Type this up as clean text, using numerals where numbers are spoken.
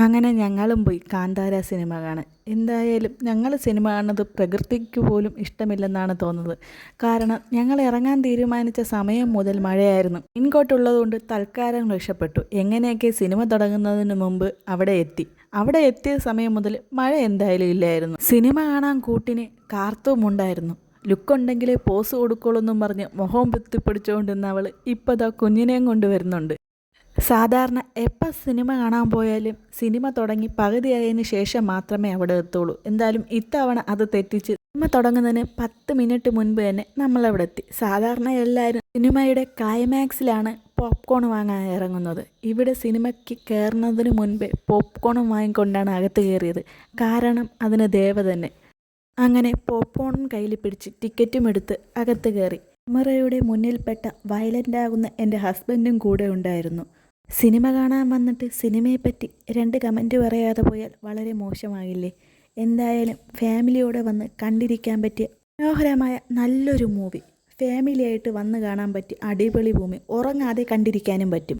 അങ്ങനെ ഞങ്ങളും പോയി കാന്താര സിനിമ കാണാൻ. എന്തായാലും ഞങ്ങൾ സിനിമ കാണുന്നത് പ്രകൃതിക്ക് പോലും ഇഷ്ടമില്ലെന്നാണ് തോന്നുന്നത്. കാരണം ഞങ്ങൾ ഇറങ്ങാൻ തീരുമാനിച്ച സമയം മുതൽ മഴയായിരുന്നു. ഇൻകോട്ടുള്ളതുകൊണ്ട് തൽക്കാലം രക്ഷപ്പെട്ടു. എങ്ങനെയൊക്കെ സിനിമ തുടങ്ങുന്നതിന് മുമ്പ് അവിടെ എത്തിയ സമയം മുതൽ മഴ എന്തായാലും ഇല്ലായിരുന്നു. സിനിമ കാണാൻ കൂട്ടിന് കാർത്തൂം ഉണ്ടായിരുന്നു. ലുക്കുണ്ടെങ്കിലേ പോസ് കൊടുക്കുള്ളൂ എന്നും പറഞ്ഞ് മുഖവും പൊത്തിപ്പിടിച്ചുകൊണ്ടിരുന്ന അവൾ ഇപ്പോൾ ദാ കുഞ്ഞിനെയും കൊണ്ടുവരുന്നുണ്ട്. സാധാരണ എപ്പോൾ സിനിമ കാണാൻ പോയാലും സിനിമ തുടങ്ങി പകുതിയായതിന് ശേഷം മാത്രമേ അവിടെ എത്തുള്ളൂ. എന്തായാലും ഇത്തവണ അത് തെറ്റിച്ച് സിനിമ തുടങ്ങുന്നതിന് 10 മിനിറ്റ് മുൻപ് തന്നെ നമ്മളവിടെ എത്തി. സാധാരണ എല്ലാവരും സിനിമയുടെ ക്ലൈമാക്സിലാണ് പോപ്കോൺ വാങ്ങാൻ ഇറങ്ങുന്നത്. ഇവിടെ സിനിമയ്ക്ക് കയറുന്നതിന് മുൻപേ പോപ്കോണും വാങ്ങിക്കൊണ്ടാണ് അകത്ത് കയറിയത്. കാരണം അതിന് ദേവ തന്നെ. അങ്ങനെ പോപ്കോണും കയ്യിൽ പിടിച്ച് ടിക്കറ്റും എടുത്ത് അകത്ത് കയറി. ക്യാമറയുടെ മുന്നിൽപ്പെട്ട വയലൻ്റാകുന്ന എൻ്റെ ഹസ്ബൻഡും കൂടെ ഉണ്ടായിരുന്നു. സിനിമ കാണാൻ വന്നിട്ട് സിനിമയെപ്പറ്റി 2 കമൻറ്റ് പറയാതെ പോയാൽ വളരെ മോശമാകില്ലേ? എന്തായാലും ഫാമിലിയോടെ വന്ന് കണ്ടിരിക്കാൻ പറ്റിയ മനോഹരമായ നല്ലൊരു മൂവി. ഫാമിലിയായിട്ട് വന്ന് കാണാൻ പറ്റിയ അടിപൊളി ഭൂമി. ഉറങ്ങാതെ കണ്ടിരിക്കാനും പറ്റും.